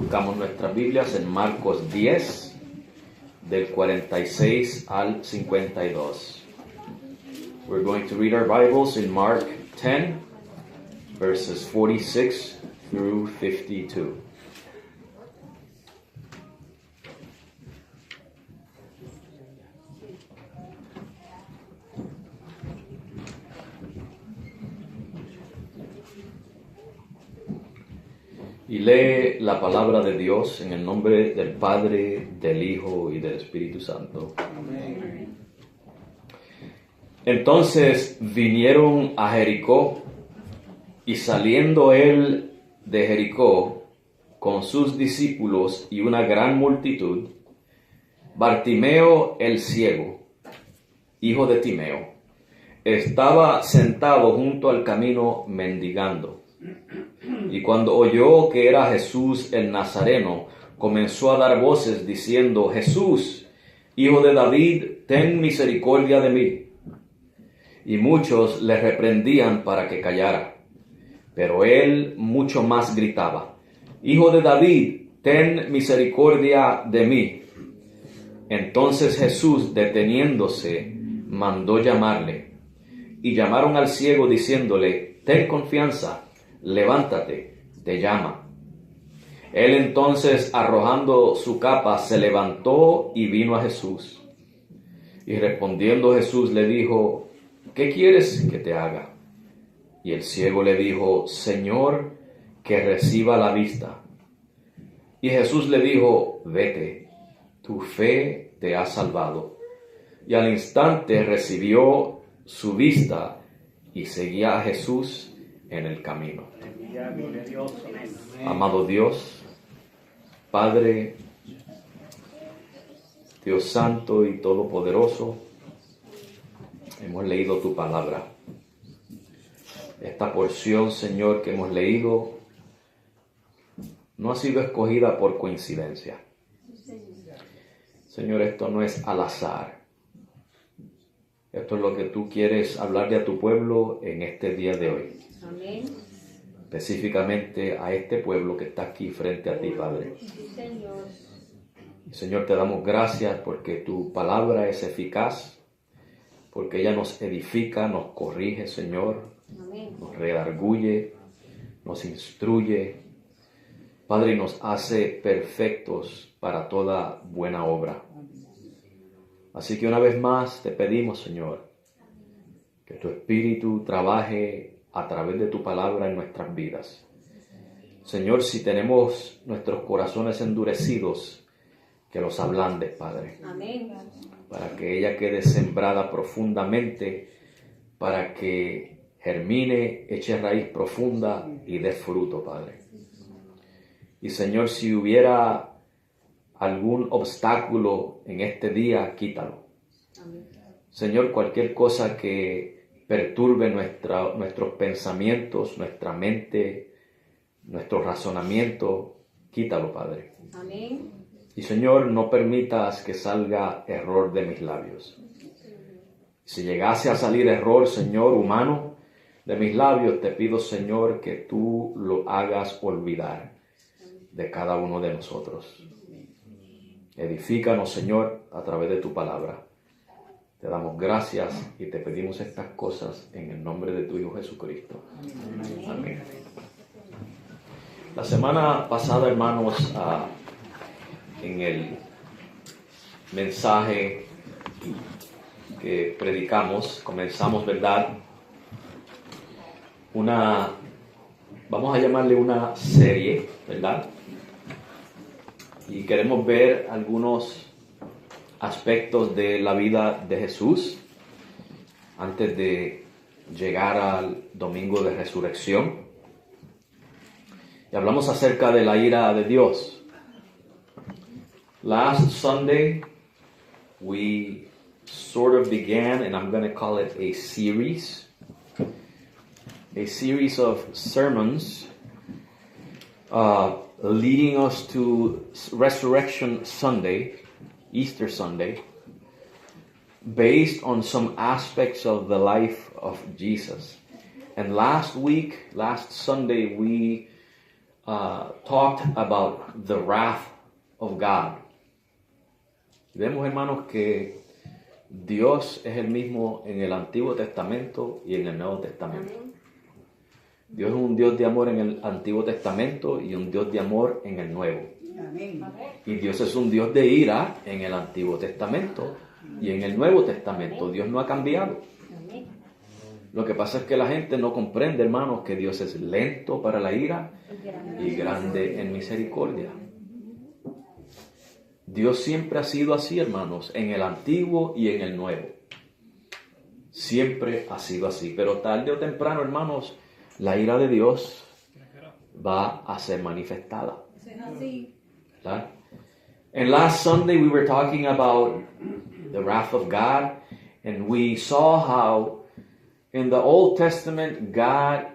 Buscamos nuestras Biblias en Marcos 10, del 46 al 52. We're going to read our Bibles in Mark 10, verses 46 through 52. Y lee la palabra de Dios en el nombre del Padre, del Hijo y del Espíritu Santo. Amén. Entonces vinieron a Jericó, y saliendo él de Jericó con sus discípulos y una gran multitud, Bartimeo el ciego, hijo de Timeo, estaba sentado junto al camino mendigando. Y cuando oyó que era Jesús el Nazareno, comenzó a dar voces diciendo: Jesús, hijo de David, ten misericordia de mí. Y muchos le reprendían para que callara. Pero él mucho más gritaba: Hijo de David, ten misericordia de mí. Entonces Jesús, deteniéndose, mandó llamarle. Y llamaron al ciego diciéndole: Ten confianza, levántate, te llama. Él entonces, arrojando su capa, se levantó y vino a Jesús. Y respondiendo Jesús le dijo: ¿Qué quieres que te haga? Y el ciego le dijo: Señor, que reciba la vista. Y Jesús le dijo: Vete, tu fe te ha salvado. Y al instante recibió su vista y seguía a Jesús en el camino. Amado Dios, Padre, Dios Santo y Todopoderoso, hemos leído tu palabra. Esta porción, Señor, que hemos leído no ha sido escogida por coincidencia. Señor, esto no es al azar. Esto es lo que tú quieres hablarle a tu pueblo en este día de hoy. Amén. Específicamente a este pueblo que está aquí frente a ti, Padre. Sí, Señor. Señor, te damos gracias porque tu palabra es eficaz, porque ella nos edifica, nos corrige, Señor, Amén. nos redarguye, nos instruye, Padre, y nos hace perfectos para toda buena obra. Así que una vez más te pedimos, Señor, que tu Espíritu trabaje a través de tu palabra en nuestras vidas. Señor, si tenemos nuestros corazones endurecidos, que los ablandes, Padre. Amén. Para que ella quede sembrada profundamente, para que germine, eche raíz profunda y dé fruto, Padre. Y Señor, si hubiera algún obstáculo en este día, quítalo. Amén. Señor, cualquier cosa que perturbe nuestros pensamientos, nuestra mente, nuestro razonamiento, quítalo, Padre. Amén. Y Señor, no permitas que salga error de mis labios. Si llegase a salir error, Señor, humano, de mis labios, te pido, Señor, que tú lo hagas olvidar de cada uno de nosotros. Edifícanos, Señor, a través de tu palabra. Te damos gracias y te pedimos estas cosas en el nombre de tu Hijo Jesucristo. Amén. La semana pasada, hermanos, en el mensaje que predicamos, comenzamos, ¿verdad? Vamos a llamarle una serie, ¿verdad? Y queremos ver algunos aspectos de la vida de Jesús antes de llegar al domingo de resurrección. Y hablamos acerca de la ira de Dios. Last Sunday, we sort of began, and I'm going to call it a series of sermons leading us to Resurrection Sunday, Easter Sunday, based on some aspects of the life of Jesus. And last Sunday, we talked about the wrath of God. Vemos, hermanos, que Dios es el mismo en el Antiguo Testamento y en el Nuevo Testamento. Dios es un Dios de amor en el Antiguo Testamento y un Dios de amor en el Nuevo. Amén. Y Dios es un Dios de ira en el Antiguo Testamento y en el Nuevo Testamento. Dios no ha cambiado. Lo que pasa es que la gente no comprende, hermanos, que Dios es lento para la ira y grande en misericordia. Dios siempre ha sido así, hermanos, en el Antiguo y en el Nuevo. Siempre ha sido así. Pero tarde o temprano, hermanos, la ira de Dios va a ser manifestada. ¿Verdad? And last Sunday we were talking about the wrath of God, and we saw how in the Old Testament God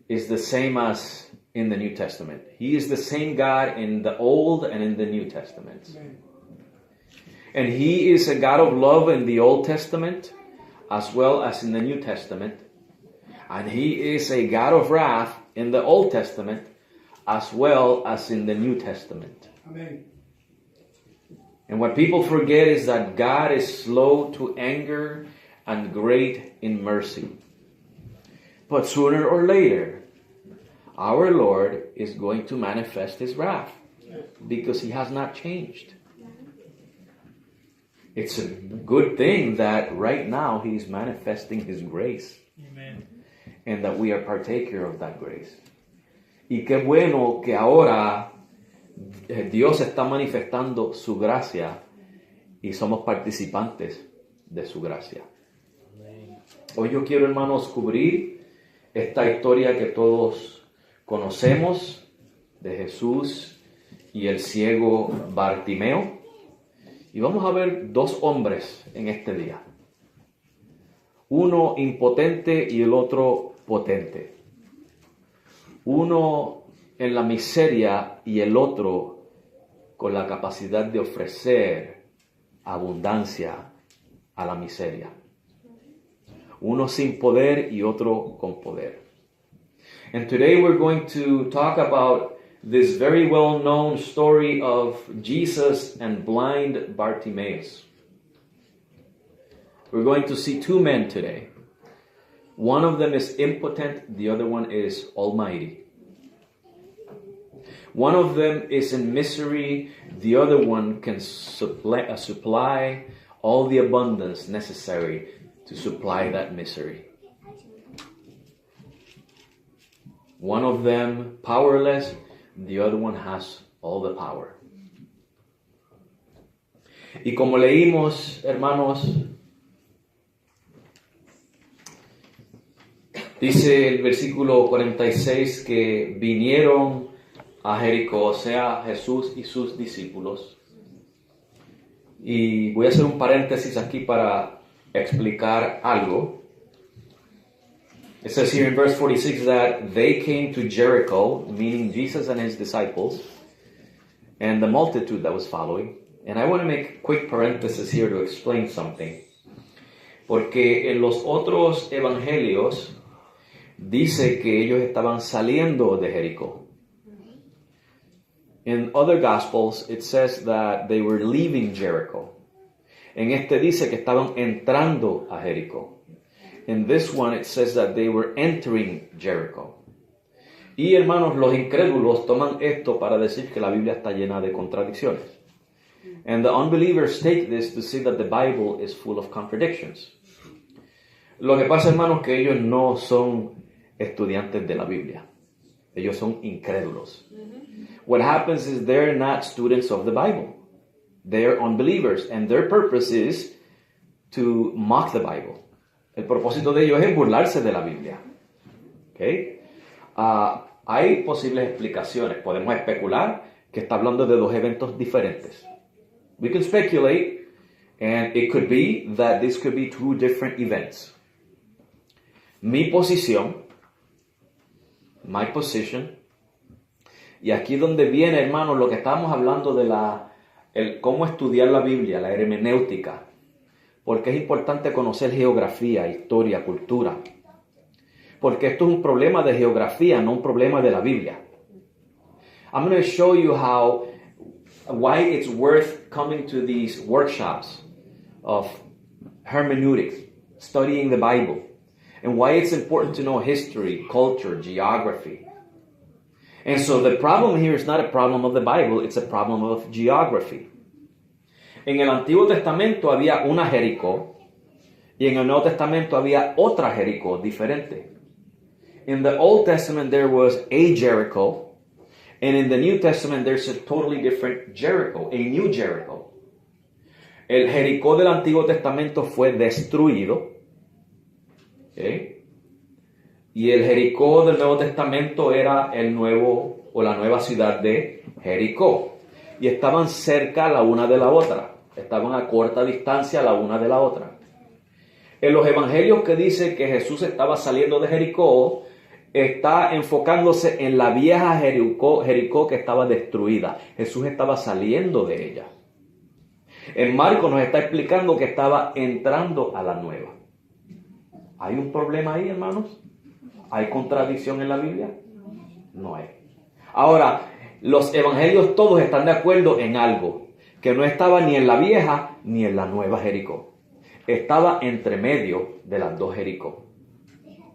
is the same as in the New Testament. He is the same God in the Old and in the New Testament. And He is a God of love in the Old Testament as well as in the New Testament. And He is a God of wrath in the Old Testament as well as in the New Testament. Amén. And what people forget is that God is slow to anger and great in mercy. But sooner or later, our Lord is going to manifest His wrath because He has not changed. It's a good thing that right now He's manifesting His grace. Amen. And that we are partaker of that grace. Y qué bueno que ahora Dios está manifestando su gracia y somos participantes de su gracia. Hoy yo quiero, hermanos, cubrir esta historia que todos conocemos de Jesús y el ciego Bartimeo. Y vamos a ver dos hombres en este día. Uno impotente y el otro potente. Uno en la miseria y el otro con la capacidad de ofrecer abundancia a la miseria. Uno sin poder y otro con poder. And today we're going to talk about this very well-known story of Jesus and blind Bartimaeus. We're going to see two men today. One of them is impotent, the other one is almighty. One of them is in misery, the other one can supply all the abundance necessary to supply that misery. One of them powerless, the other one has all the power. Y como leímos, hermanos, dice el versículo 46 que vinieron a Jericó, o sea, Jesús y sus discípulos. Y voy a hacer un paréntesis aquí para explicar algo. It says here in verse 46 that they came to Jericho, meaning Jesus and his disciples, and the multitude that was following. And I want to make a quick parenthesis here to explain something. Porque en los otros evangelios dice que ellos estaban saliendo de Jericó. In other Gospels, it says that they were leaving Jericho. En este dice que estaban entrando a Jericó. In this one, it says that they were entering Jericho. Y hermanos, los incrédulos toman esto para decir que la Biblia está llena de contradicciones. And the unbelievers take this to see that the Bible is full of contradictions. Lo que pasa, hermanos, que ellos no son estudiantes de la Biblia. Ellos son incrédulos. What happens is they're not students of the Bible. They're unbelievers, and their purpose is to mock the Bible. El propósito de ellos es burlarse de la Biblia. Okay? Hay posibles explicaciones. Podemos especular que está hablando de dos eventos diferentes. We can speculate, and it could be that this could be two different events. Mi posición, my position, y aquí donde viene, hermanos, lo que estamos hablando de cómo estudiar la Biblia, la hermenéutica, porque es importante conocer geografía, historia, cultura, porque esto es un problema de geografía, no un problema de la Biblia. I'm going to show you why it's worth coming to these workshops of hermeneutics, studying the Bible, and why it's important to know history, culture, geography. And so the problem here is not a problem of the Bible, it's a problem of geography. En el Antiguo Testamento había una Jericó, y en el Nuevo Testamento había otra Jericó diferente. In the Old Testament there was a Jericho, and in the New Testament there's a totally different Jericho, a new Jericho. El Jericó del Antiguo Testamento fue destruido, ¿okay? Y el Jericó del Nuevo Testamento era la nueva ciudad de Jericó. Y estaban cerca la una de la otra. Estaban a corta distancia la una de la otra. En los evangelios que dice que Jesús estaba saliendo de Jericó, está enfocándose en la vieja Jericó que estaba destruida. Jesús estaba saliendo de ella. En Marcos nos está explicando que estaba entrando a la nueva. ¿Hay un problema ahí, hermanos? ¿Hay contradicción en la Biblia? No hay. Ahora, los evangelios todos están de acuerdo en algo, que no estaba ni en la vieja ni en la nueva Jericó. Estaba entre medio de las dos Jericó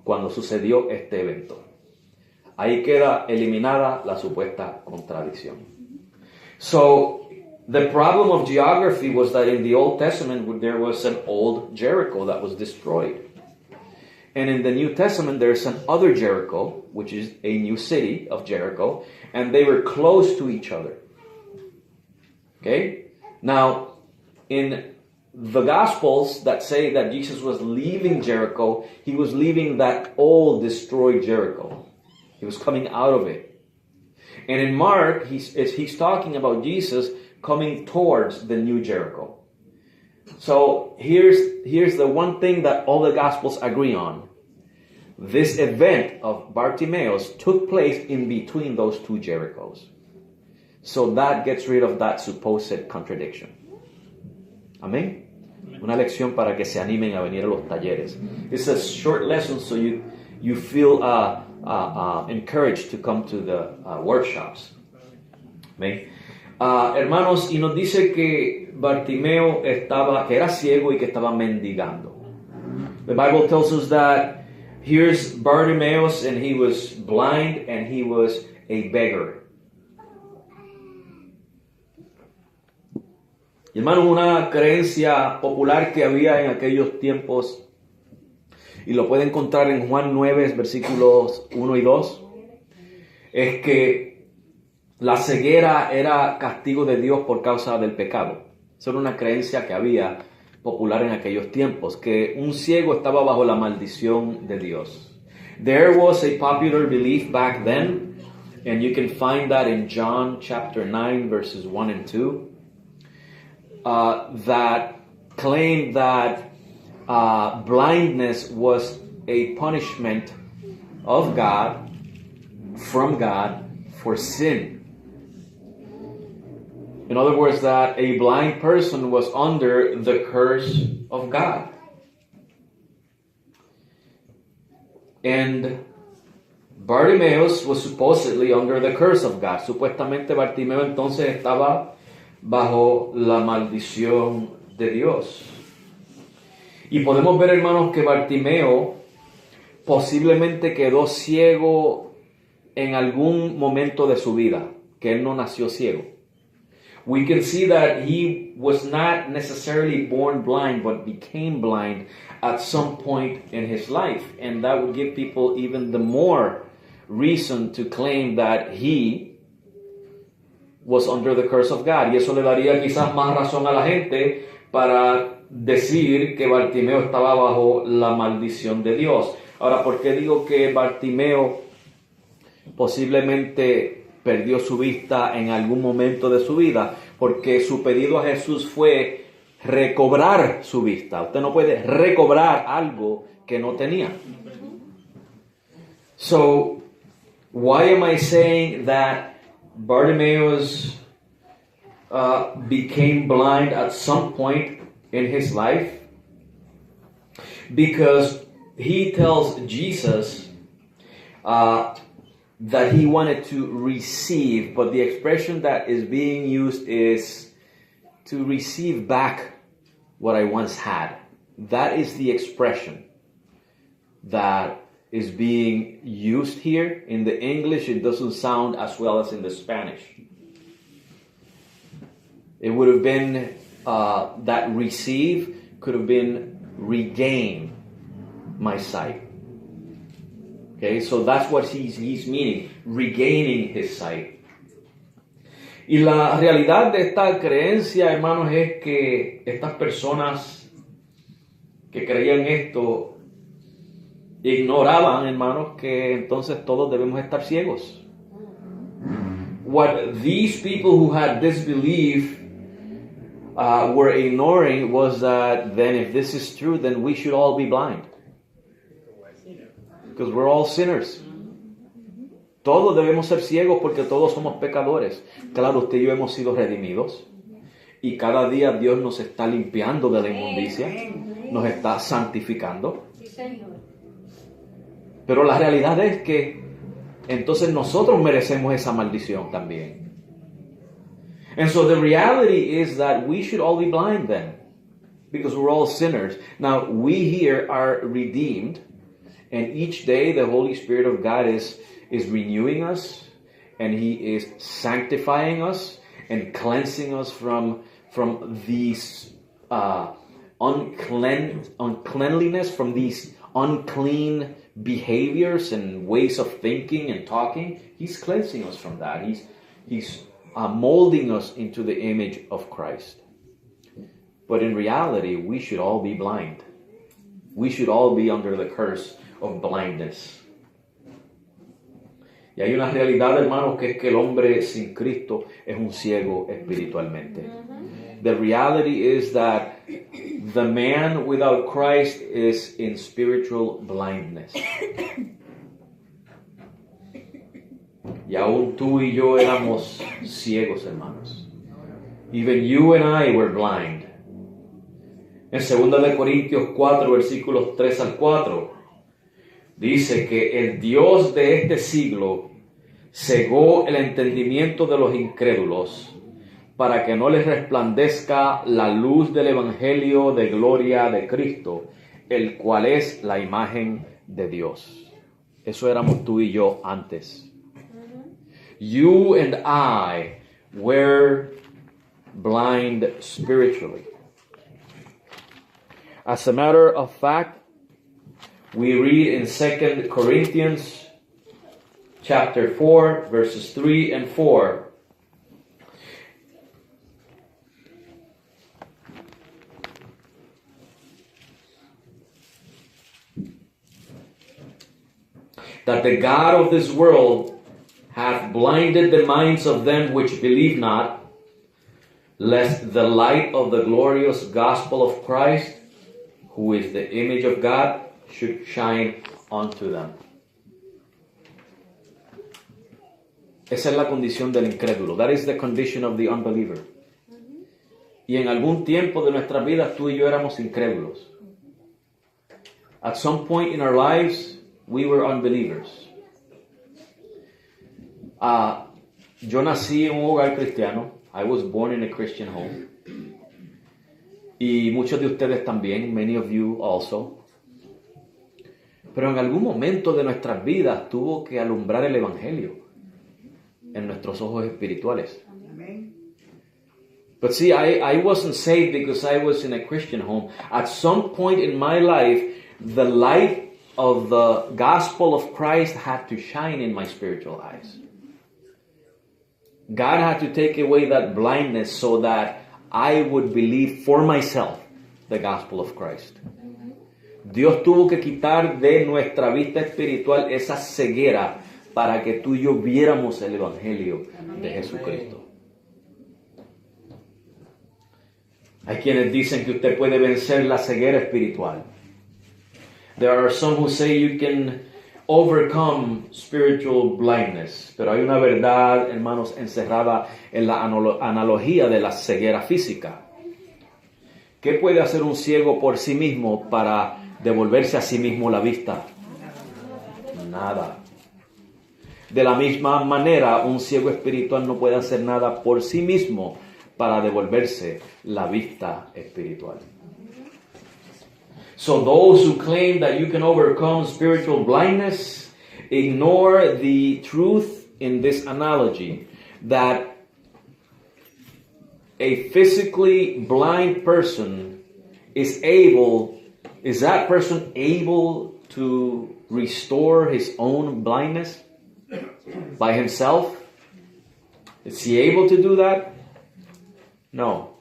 cuando sucedió este evento. Ahí queda eliminada la supuesta contradicción. So, the problem of geography was that in the Old Testament there was an old Jericho that was destroyed. And in the New Testament there's an other Jericho, which is a new city of Jericho, and they were close to each other. Okay? Now, in the Gospels that say that Jesus was leaving Jericho, he was leaving that old destroyed Jericho. He was coming out of it. And in Mark, he's talking about Jesus coming towards the new Jericho. So here's the one thing that all the Gospels agree on. This event of Bartimaeus took place in between those two Jerichos. So that gets rid of that supposed contradiction. Amén. Una lección para que se animen a venir a los talleres. It's a short lesson, so you feel encouraged to come to the workshops. Amén. Hermanos, y nos dice que Bartimeo que era ciego y que estaba mendigando. The Bible tells us that here's Bartimaeus, and he was blind and he was a beggar. Y hermanos, una creencia popular que había en aquellos tiempos, y lo puede encontrar en Juan 9, versículos 1 y 2, es que la ceguera era castigo de Dios por causa del pecado. Esa era una creencia que había popular en aquellos tiempos, que un ciego estaba bajo la maldición de Dios. There was a popular belief back then, and you can find that in John chapter 9, verses 1 and 2. That claimed that blindness was a punishment of God, from God, for sin. In other words, that a blind person was under the curse of God. And Bartimaeus was supposedly under the curse of God. Supuestamente Bartimeo entonces estaba bajo la maldición de Dios. Y podemos ver, hermanos, que Bartimeo posiblemente quedó ciego en algún momento de su vida, que él no nació ciego. We can see that he was not necessarily born blind, but became blind at some point in his life. And that would give people even the more reason to claim that he was under the curse of God. Y eso le daría quizás más razón a la gente para decir que Bartimeo estaba bajo la maldición de Dios. Ahora, ¿por qué digo que Bartimeo posiblemente perdió su vista en algún momento de su vida? Porque su pedido a Jesús fue recobrar su vista. Usted no puede recobrar algo que no tenía. So, why am I saying that Bartimaeus became blind at some point in his life? Because he tells Jesus that he wanted to receive, but the expression that is being used is to receive back what I once had. That is the expression that is being used here. In the English, it doesn't sound as well as in the Spanish. It would have been that receive could have been regain my sight. Okay, so that's what he's meaning, regaining his sight. Y la realidad de esta creencia, hermanos, es que estas personas que creían esto ignoraban, hermanos, que entonces todos debemos estar ciegos. What these people who had this belief were ignoring was that then if this is true, then we should all be blind. Because we're all sinners. Todos debemos ser ciegos porque todos somos pecadores. Claro, usted y yo hemos sido redimidos. Y cada día Dios nos está limpiando de la inmundicia. Nos está santificando. Pero la realidad es que entonces nosotros merecemos esa maldición también. And so the reality is that we should all be blind then. Because we're all sinners. Now, we here are redeemed. And each day the Holy Spirit of God is renewing us, and He is sanctifying us and cleansing us from these uncleanliness, from these unclean behaviors and ways of thinking and talking. He's cleansing us from that. He's molding us into the image of Christ. But in reality, we should all be blind. We should all be under the curse of blindness. Y hay una realidad, hermanos, que es que el hombre sin Cristo es un ciego espiritualmente. The reality is that the man without Christ is in spiritual blindness. Y aún tú y yo éramos ciegos, hermanos. Even you and I were blind. En 2 de Corintios 4, versículos 3 al 4, dice que el Dios de este siglo cegó el entendimiento de los incrédulos para que no les resplandezca la luz del Evangelio de gloria de Cristo, el cual es la imagen de Dios. Eso éramos tú y yo antes. You and I were blind spiritually. As a matter of fact, we read in 2 Corinthians chapter 4, verses 3 and 4. That the God of this world hath blinded the minds of them which believe not, lest the light of the glorious gospel of Christ, who is the image of God, should shine unto them. Esa es la condición del incrédulo. That is the condition of the unbeliever. Y en algún tiempo de nuestras vidas tú y yo éramos incrédulos. At some point in our lives, we were unbelievers. Yo nací en un hogar cristiano. I was born in a Christian home. Y muchos de ustedes también, many of you also. Pero en algún momento de nuestras vidas tuvo que alumbrar el Evangelio en nuestros ojos espirituales. But see, I wasn't saved because I was in a Christian home. At some point in my life, the light of the gospel of Christ had to shine in my spiritual eyes. God had to take away that blindness so that I would believe for myself the gospel of Christ. Dios tuvo que quitar de nuestra vista espiritual esa ceguera para que tú y yo viéramos el Evangelio de Jesucristo. Hay quienes dicen que usted puede vencer la ceguera espiritual. There are some who say you can overcome spiritual blindness. Pero hay una verdad, hermanos, encerrada en la analogía de la ceguera física. ¿Qué puede hacer un ciego por sí mismo para devolverse a sí mismo la vista? Nada. De la misma manera, un ciego espiritual no puede hacer nada por sí mismo para devolverse la vista espiritual. So those who claim that you can overcome spiritual blindness ignore the truth in this analogy that a physically blind person is that person able to restore his own blindness by himself? Is he able to do that? No.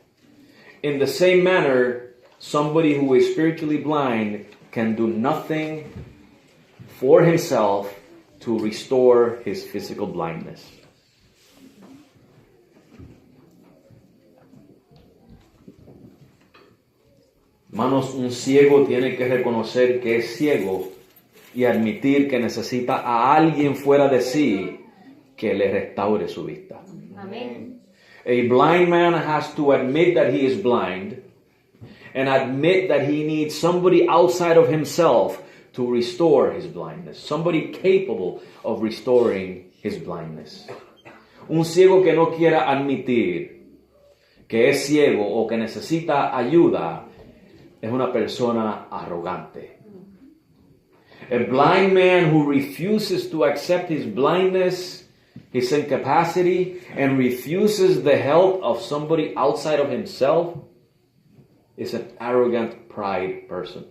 In the same manner, somebody who is spiritually blind can do nothing for himself to restore his physical blindness. Hermanos, un ciego tiene que reconocer que es ciego y admitir que necesita a alguien fuera de sí que le restaure su vista. Amén. A blind man has to admit that he is blind and admit that he needs somebody outside of himself to restore his blindness. Somebody capable of restoring his blindness. Un ciego que no quiera admitir que es ciego o que necesita ayuda es una persona arrogante. A blind man who refuses to accept his blindness, his incapacity, and refuses the help of somebody outside of himself is an arrogant pride person.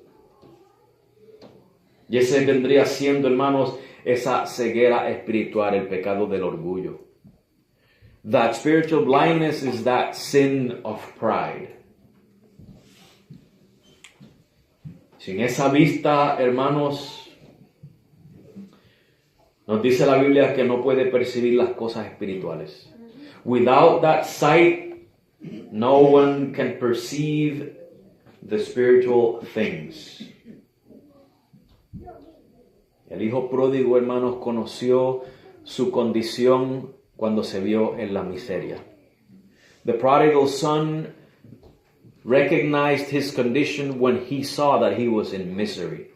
Y ese vendría siendo, hermanos, esa ceguera espiritual, el pecado del orgullo. That spiritual blindness is that sin of pride. Sin esa vista, hermanos, nos dice la Biblia que no puede percibir las cosas espirituales. Without that sight, no one can perceive the spiritual things. El hijo pródigo, hermanos, conoció su condición cuando se vio en la miseria. The prodigal son recognized his condition when he saw that he was in misery.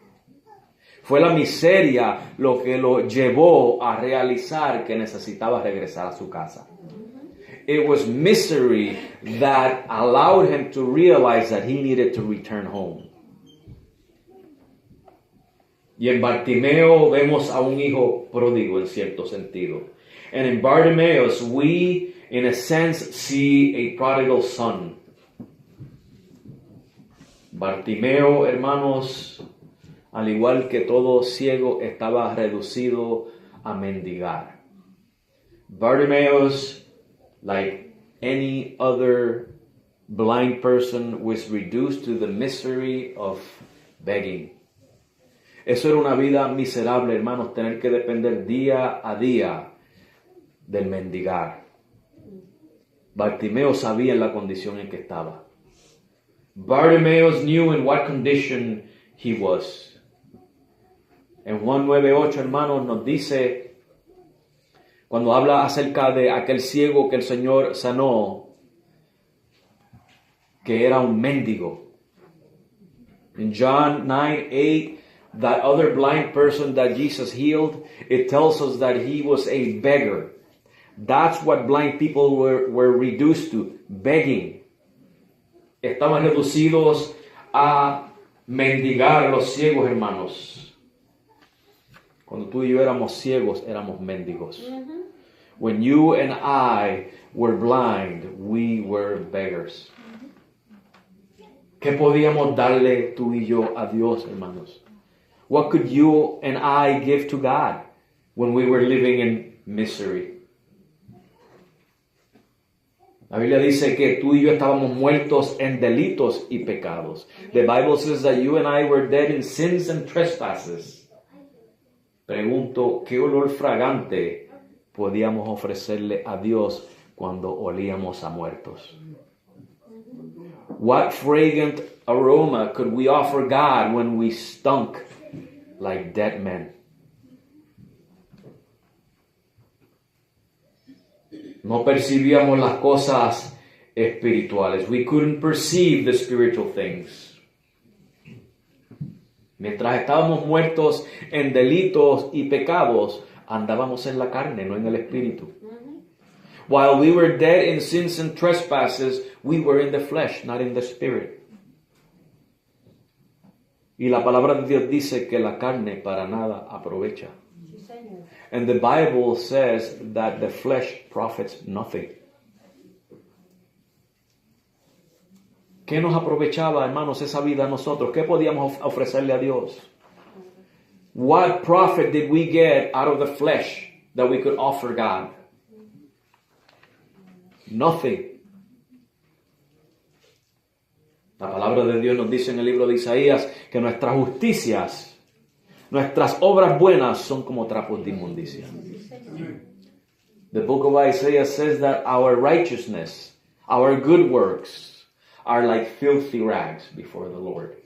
Fue la miseria lo que lo llevó a realizar que necesitaba regresar a su casa. It was misery that allowed him to realize that he needed to return home. Y en Bartimeo vemos a un hijo pródigo en cierto sentido. And in Bartimaeus we, in a sense, see a prodigal son. Bartimeo, hermanos, al igual que todo ciego, estaba reducido a mendigar. Bartimaeus, like any other blind person, was reduced to the misery of begging. Eso era una vida miserable, hermanos, tener que depender día a día del mendigar. Bartimeo sabía en la condición en que estaba. Bartimaeus knew in what condition he was. En Juan 9:8, hermanos, nos dice, cuando habla acerca de aquel ciego que el Señor sanó, que era un mendigo. In John 9:8, that other blind person that Jesus healed, it tells us that he was a beggar. That's what blind people were reduced to, begging. Estaban reducidos a mendigar los ciegos, hermanos. Cuando tú y yo éramos ciegos, éramos mendigos. When you and I were blind, we were beggars. ¿Qué podíamos darle tú y yo a Dios, hermanos? What could you and I give to God when we were living in misery? La Biblia dice que tú y yo estábamos muertos en delitos y pecados. The Bible says that you and I were dead in sins and trespasses. Pregunto, ¿qué olor fragante podíamos ofrecerle a Dios cuando olíamos a muertos? What fragrant aroma could we offer God when we stunk like dead men? No percibíamos las cosas espirituales. We couldn't perceive the spiritual things. Mientras estábamos muertos en delitos y pecados, andábamos en la carne, no en el espíritu. While we were dead in sins and trespasses, we were in the flesh, not in the spirit. Y la palabra de Dios dice que la carne para nada aprovecha. Sí, Señor. And the Bible says that the flesh profits nothing. ¿Qué nos aprovechaba, hermanos, esa vida a nosotros? ¿Qué podíamos ofrecerle a Dios? What profit did we get out of the flesh that we could offer God? Nothing. La palabra de Dios nos dice en el libro de Isaías que nuestras justicias, nuestras obras buenas son como trapos de inmundicia. The book of Isaiah says that our righteousness, our good works, are like filthy rags before the Lord.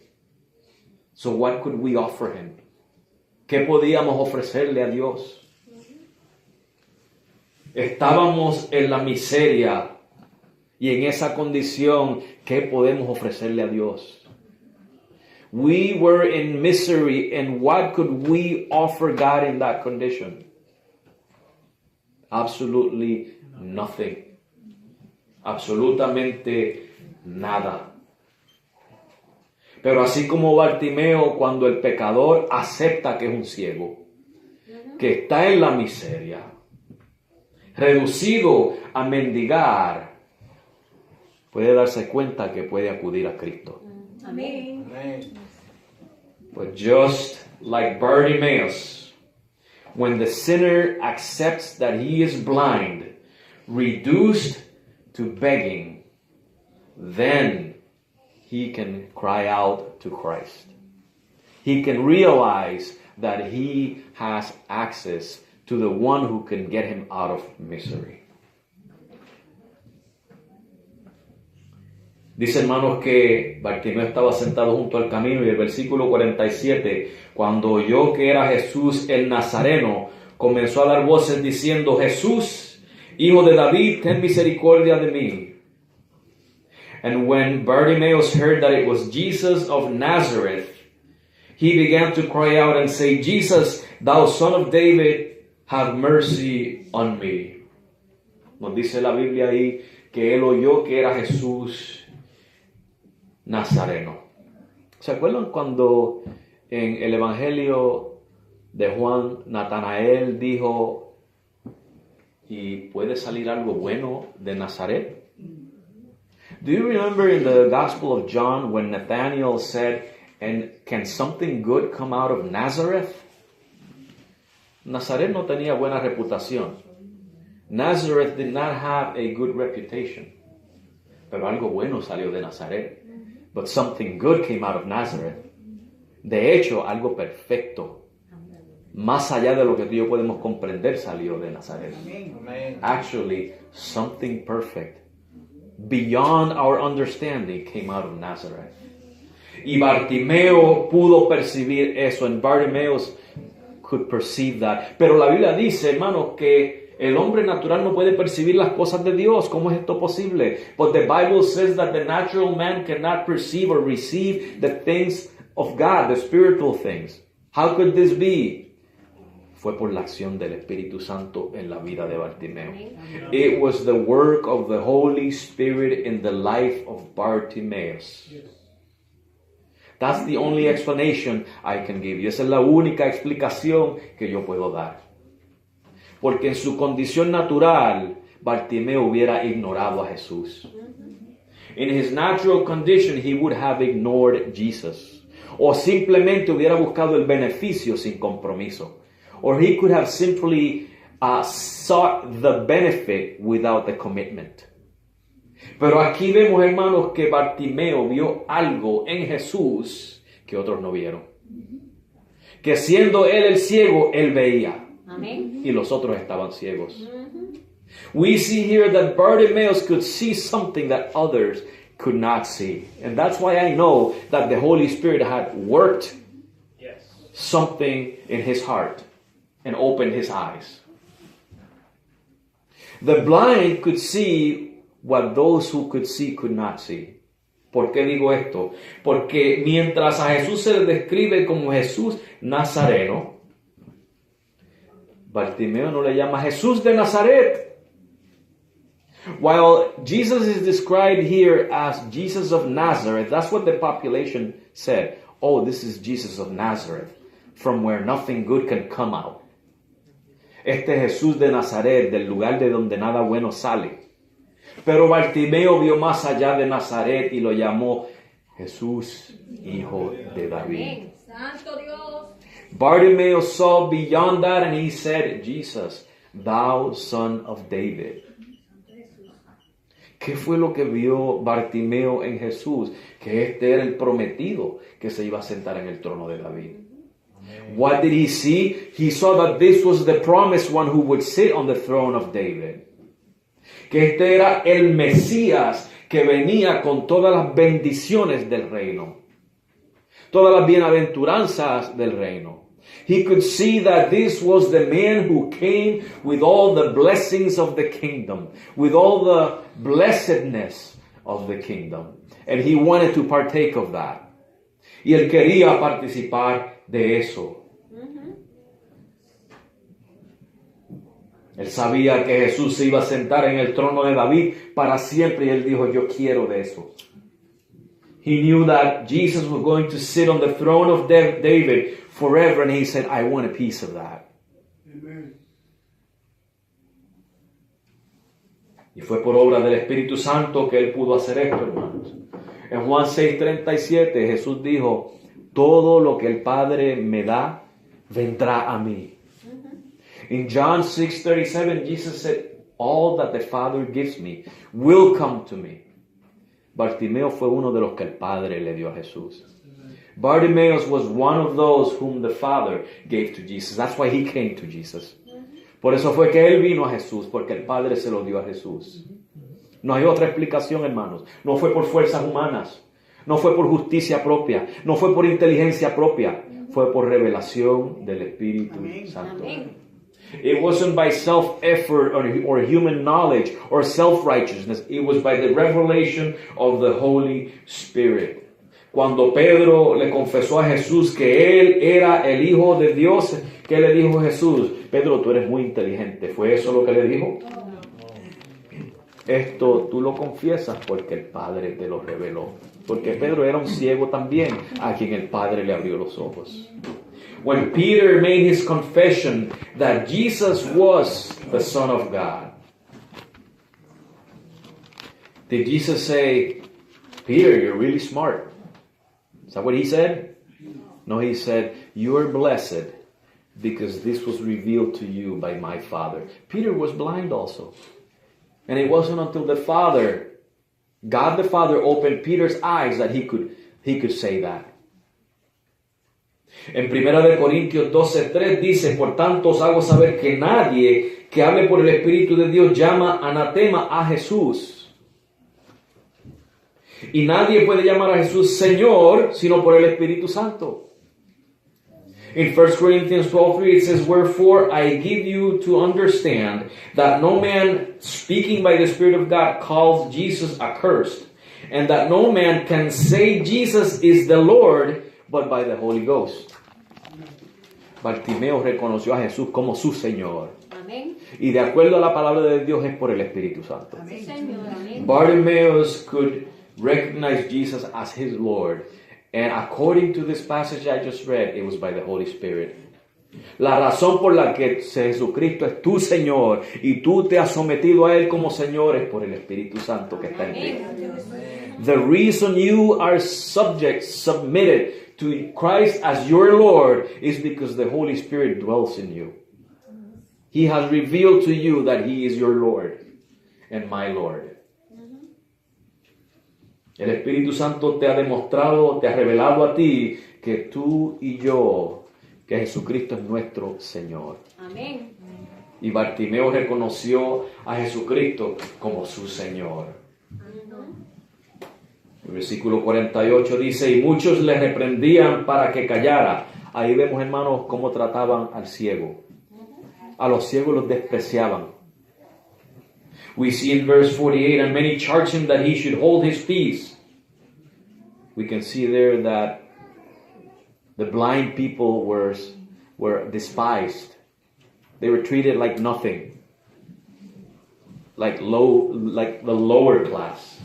So what could we offer him? ¿Qué podíamos ofrecerle a Dios? Estábamos en la miseria y en esa condición, ¿qué podemos ofrecerle a Dios? We were in misery, and what could we offer God in that condition? Absolutely nothing. Absolutamente nada. Pero así como Bartimeo, cuando el pecador acepta que es un ciego, que está en la miseria, reducido a mendigar, puede darse cuenta que puede acudir a Cristo. Amén. But just like Bartimaeus, when the sinner accepts that he is blind, reduced to begging, then he can cry out to Christ. He can realize that he has access to the one who can get him out of misery. Dice, hermanos, que Bartimeo estaba sentado junto al camino, y el versículo 47, cuando oyó que era Jesús el Nazareno, comenzó a dar voces diciendo: Jesús, hijo de David, ten misericordia de mí. And when Bartimaeus heard that it was Jesus of Nazareth, he began to cry out and say, Jesus, thou son of David, have mercy on me. Nos dice la Biblia ahí que él oyó que era Jesús Nazareno. ¿Se acuerdan cuando en el Evangelio de Juan, Natanael dijo: ¿y puede salir algo bueno de Nazaret? Do you remember in the Gospel of John when Nathanael said, and can something good come out of Nazareth? Nazaret no tenía buena reputación. Nazareth did not have a good reputation. Pero algo bueno salió de Nazaret. But something good came out of Nazareth. De hecho, algo perfecto, más allá de lo que tú y yo podemos comprender, salió de Nazaret. Actually, something perfect, beyond our understanding, came out of Nazareth. Y Bartimeo pudo percibir eso, and Bartimaeus could perceive that. Pero la Biblia dice, hermanos, que el hombre natural no puede percibir las cosas de Dios. ¿Cómo es esto posible? But the Bible says that the natural man cannot perceive or receive the things of God, the spiritual things. How could this be? Fue por la acción del Espíritu Santo en la vida de Bartimeo. It was the work of the Holy Spirit in the life of Bartimaeus. That's the only explanation I can give you. Esa es la única explicación que yo puedo dar. Porque en su condición natural, Bartimeo hubiera ignorado a Jesús. In his natural condition, he would have ignored Jesus. O simplemente hubiera buscado el beneficio sin compromiso. Or he could have simply sought the benefit without the commitment. Pero aquí vemos, hermanos, que Bartimeo vio algo en Jesús que otros no vieron. Que siendo él el ciego, él veía. Amén. Y los otros estaban ciegos. We see here that Bartimaeus could see something that others could not see. And that's why I know that the Holy Spirit had worked something in his heart and opened his eyes. The blind could see what those who could see could not see. ¿Por qué digo esto? Porque mientras a Jesús se le describe como Jesús Nazareno, Bartimeo no le llama Jesús de Nazaret. While Jesus is described here as Jesus of Nazareth, that's what the population said. Oh, this is Jesus of Nazareth, from where nothing good can come out. Este es Jesús de Nazaret, del lugar de donde nada bueno sale. Pero Bartimeo vio más allá de Nazaret y lo llamó Jesús, hijo de David. Santo Dios. Bartimeo saw beyond that and he said, Jesus, thou son of David. ¿Qué fue lo que vio Bartimeo en Jesús? Que este era el prometido que se iba a sentar en el trono de David. What did he see? He saw that this was the promised one who would sit on the throne of David. Que este era el Mesías que venía con todas las bendiciones del reino. Todas las bienaventuranzas del reino. He could see that this was the man who came with all the blessings of the kingdom, with all the blessedness of the kingdom. And he wanted to partake of that. Y él quería participar de eso. Él sabía que Jesús se iba a sentar en el trono de David para siempre y él dijo, yo quiero de eso. He knew that Jesus was going to sit on the throne of David forever, and he said, I want a piece of that. Amen. Y fue por obra del Espíritu Santo que él pudo hacer esto, hermanos. En Juan 6:37 Jesús dijo, todo lo que el Padre me da, vendrá a mí. In John 6:37 Jesus said, all that the Father gives me will come to me. Bartimeo fue uno de los que el Padre le dio a Jesús. Bartimaeus was one of those whom the Father gave to Jesus. That's why he came to Jesus. Por eso fue que él vino a Jesús, porque el Padre se lo dio a Jesús. No hay otra explicación, hermanos. No fue por fuerzas humanas. No fue por justicia propia. No fue por inteligencia propia. Fue por revelación del Espíritu Santo. It wasn't by self-effort or human knowledge or self-righteousness. It was by the revelation of the Holy Spirit. Cuando Pedro le confesó a Jesús que él era el Hijo de Dios, ¿qué le dijo Jesús? Pedro, tú eres muy inteligente. ¿Fue eso lo que le dijo? Esto tú lo confiesas porque el Padre te lo reveló. Porque Pedro era un ciego también, a quien el Padre le abrió los ojos. When Peter made his confession that Jesus was the Son of God, did Jesus say, Peter, you're really smart? Is that what he said? No, he said, you are blessed because this was revealed to you by my Father. Peter was blind also. And it wasn't until the Father, God the Father, opened Peter's eyes that he could say that. En 1 Corintios 12:3 dice, por tanto os hago saber que nadie que hable por el Espíritu de Dios llama anatema a Jesús. Y nadie puede llamar a Jesús Señor sino por el Espíritu Santo. In 1 Corinthians 12:3 it says, wherefore I give you to understand that no man speaking by the Spirit of God calls Jesus accursed, and that no man can say Jesus is the Lord but by the Holy Ghost. Bartimeo reconoció a Jesús como su Señor. Amén. Y de acuerdo a la palabra de Dios es por el Espíritu Santo. Sí, Señor. Amén. Bartimaeus could recognize Jesus as his Lord. And according to this passage I just read, it was by the Holy Spirit. La razón por la que Jesucristo es tu Señor y tú te has sometido a Él como Señor es por el Espíritu Santo que está en ti. The reason you are submitted to Christ as your Lord is because the Holy Spirit dwells in you. He has revealed to you that He is your Lord and my Lord. El Espíritu Santo te ha demostrado, te ha revelado a ti que tú y yo, que Jesucristo es nuestro Señor. Amén. Y Bartimeo reconoció a Jesucristo como su Señor. El versículo 48 dice, y muchos le reprendían para que callara. Ahí vemos, hermanos, cómo trataban al ciego. A los ciegos los despreciaban. We see in verse 48, and many charged him that he should hold his peace. We can see there that the blind people were despised. They were treated like nothing. Like the lower class.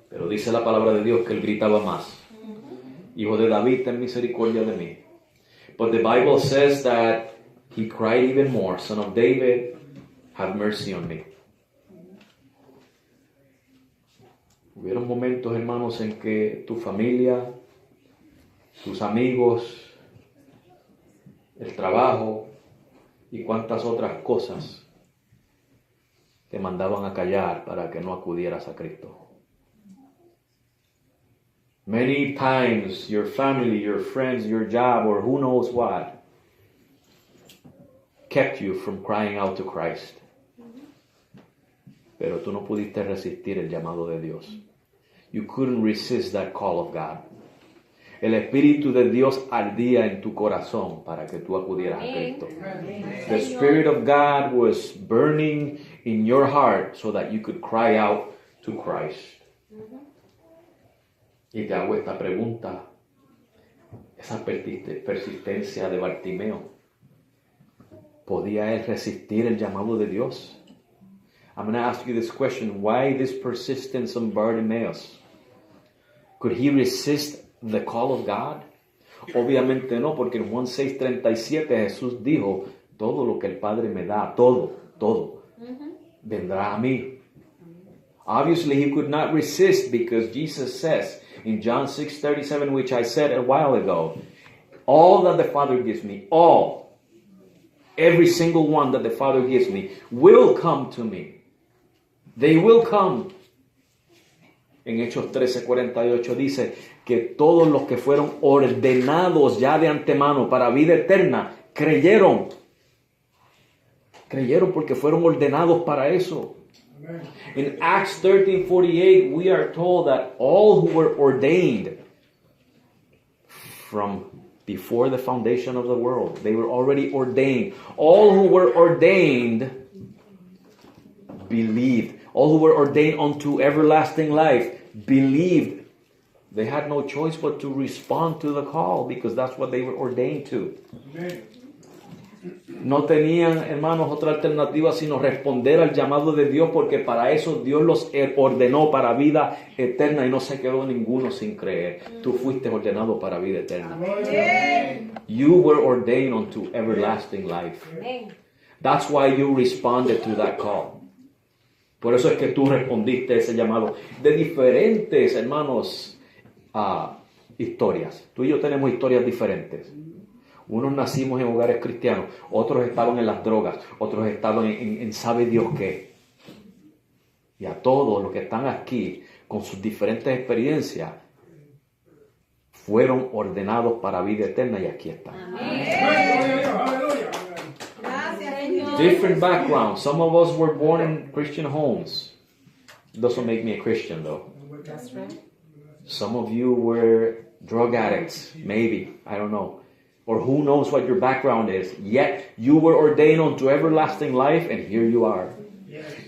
Pero dice la palabra de Dios que él gritaba más. Hijo de David, ten misericordia de mí. But the Bible says that he cried even more. Son of David, have mercy on me. Hubieron momentos, hermanos, en que tu familia, tus amigos, el trabajo y cuantas otras cosas te mandaban a callar para que no acudieras a Cristo. Many times your family, your friends, your job, or who knows what kept you from crying out to Christ. Pero tú no pudiste resistir el llamado de Dios. You couldn't resist that call of God. El Espíritu de Dios ardía en tu corazón para que tú acudieras a Cristo. The Spirit of God was burning in your heart so that you could cry out to Christ. Y te hago esta pregunta. Esa persistencia de Bartimeo, ¿podía él resistir el llamado de Dios? I'm going to ask you this question. Why this persistence on Bartimaeus? Could he resist the call of God? Obviamente no, porque en Juan 6:37 Jesús dijo, todo lo que el Padre me da, todo, vendrá a mí. Obviously he could not resist because Jesus says in John 6:37, which I said a while ago, all that the Father gives me, every single one that the Father gives me will come to me. They will come. En Hechos 13:48 dice que todos los que fueron ordenados ya de antemano para vida eterna, creyeron. Creyeron porque fueron ordenados para eso. In Acts 13:48, we are told that all who were ordained from before the foundation of the world, they were already ordained. All who were ordained believed. All who were ordained unto everlasting life believed. They had no choice but to respond to the call because that's what they were ordained to. No tenían, hermanos, otra alternativa sino responder al llamado de Dios, porque para eso Dios los ordenó para vida eterna y no se quedó ninguno sin creer. Tú fuiste ordenado para vida eterna. You were ordained unto everlasting life. That's why you responded to that call. Por eso es que tú respondiste a ese llamado. De diferentes, hermanos, historias. Tú y yo tenemos historias diferentes. Unos nacimos en hogares cristianos, otros estaban en las drogas, otros estaban en sabe Dios qué. Y a todos los que están aquí, con sus diferentes experiencias, fueron ordenados para vida eterna y aquí están. Different backgrounds. Some of us were born in Christian homes. Doesn't make me a Christian though. That's right. Some of you were drug addicts, maybe, I don't know. Or who knows what your background is. Yet you were ordained unto everlasting life and here you are.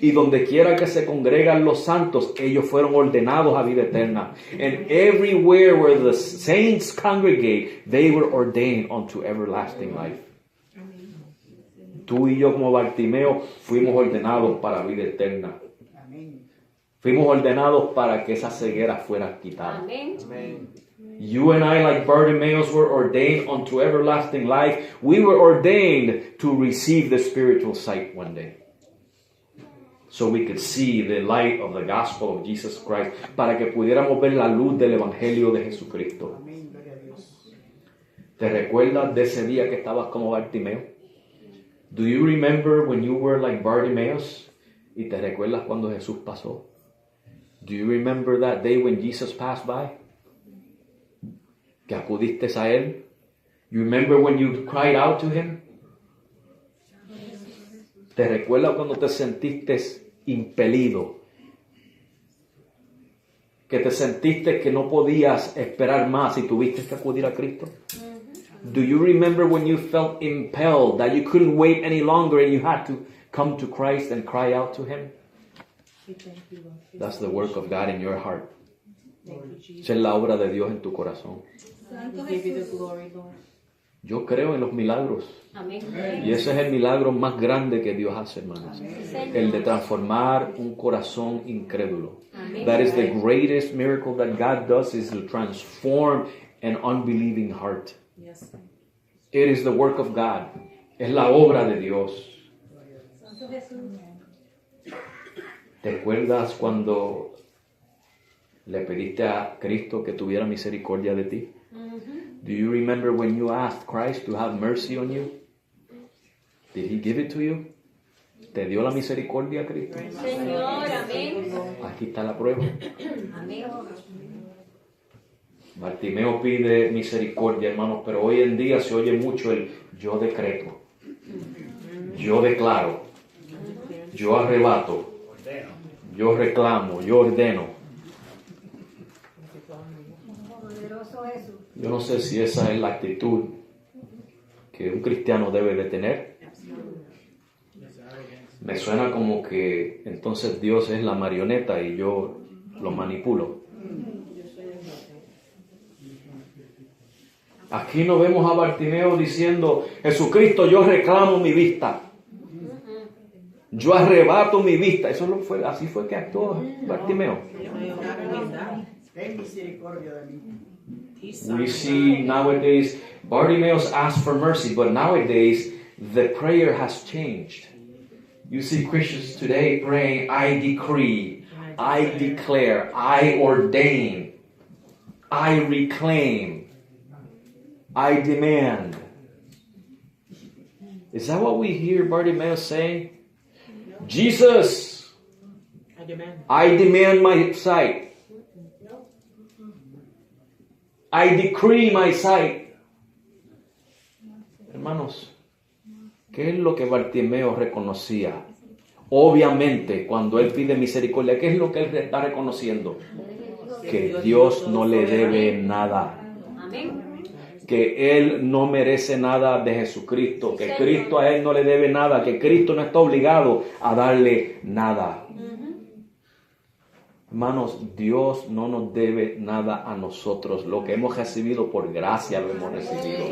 Y donde quiera que se congregan los santos, ellos fueron ordenados a vida eterna. And everywhere where the saints congregate, they were ordained unto everlasting life. Tú y yo como Bartimeo fuimos ordenados para vida eterna. Fuimos ordenados para que esa ceguera fuera quitada. You and I, like Bartimaeus, were ordained unto everlasting life. We were ordained to receive the spiritual sight one day. So we could see the light of the gospel of Jesus Christ. Para que pudiéramos ver la luz del evangelio de Jesucristo. ¿Te recuerdas de ese día que estabas como Bartimeo? Do you remember when you were like Bartimaeus? ¿Y te recuerdas cuando Jesús pasó? Do you remember that day when Jesus passed by? Que acudiste a él. You remember when you cried out to him? ¿Te recuerdas cuando te sentiste impelido? Que te sentiste que no podías esperar más y tuviste que acudir a Cristo? Do you remember when you felt impelled, that you couldn't wait any longer and you had to come to Christ and cry out to him? That's the work of God in your heart. Esa es la obra de Dios en tu corazón. Yo creo en los milagros. Amén. Y ese es el milagro más grande que Dios hace, hermanos. El de transformar un corazón incrédulo. That is the greatest miracle that God does, is to transform an unbelieving heart. It is the work of God. Es la obra de Dios. ¿Te acuerdas cuando le pediste a Cristo que tuviera misericordia de ti? Do you remember when you asked Christ to have mercy on you? Did he give it to you? ¿Te dio la misericordia, Cristo? Señor, amén. Aquí está la prueba. Amén. Bartimeo pide misericordia, hermanos, pero hoy en día se oye mucho el yo decreto, yo declaro, yo arrebato, yo reclamo, yo ordeno. Yo no sé si esa es la actitud que un cristiano debe de tener. Me suena como que entonces Dios es la marioneta y yo lo manipulo. Aquí no vemos a Bartimeo diciendo, Jesucristo, yo reclamo mi vista. Yo arrebato mi vista. Así fue que actuó Bartimeo. Ten misericordia de mí. We see nowadays, Bartimaeus asked for mercy, but nowadays the prayer has changed. You see Christians today praying, I decree, I declare, I ordain, I reclaim, I demand. Is that what we hear Bartimaeus saying? Jesus, I demand my sight. I decree my sight. Hermanos, ¿qué es lo que Bartimeo reconocía? Obviamente, cuando él pide misericordia, ¿qué es lo que él está reconociendo? Que Dios no le debe nada. Que él no merece nada de Jesucristo. Que Cristo a él no le debe nada. Que Cristo no está obligado a darle nada. Hermanos, Dios no nos debe nada a nosotros. Lo que hemos recibido por gracia lo hemos recibido.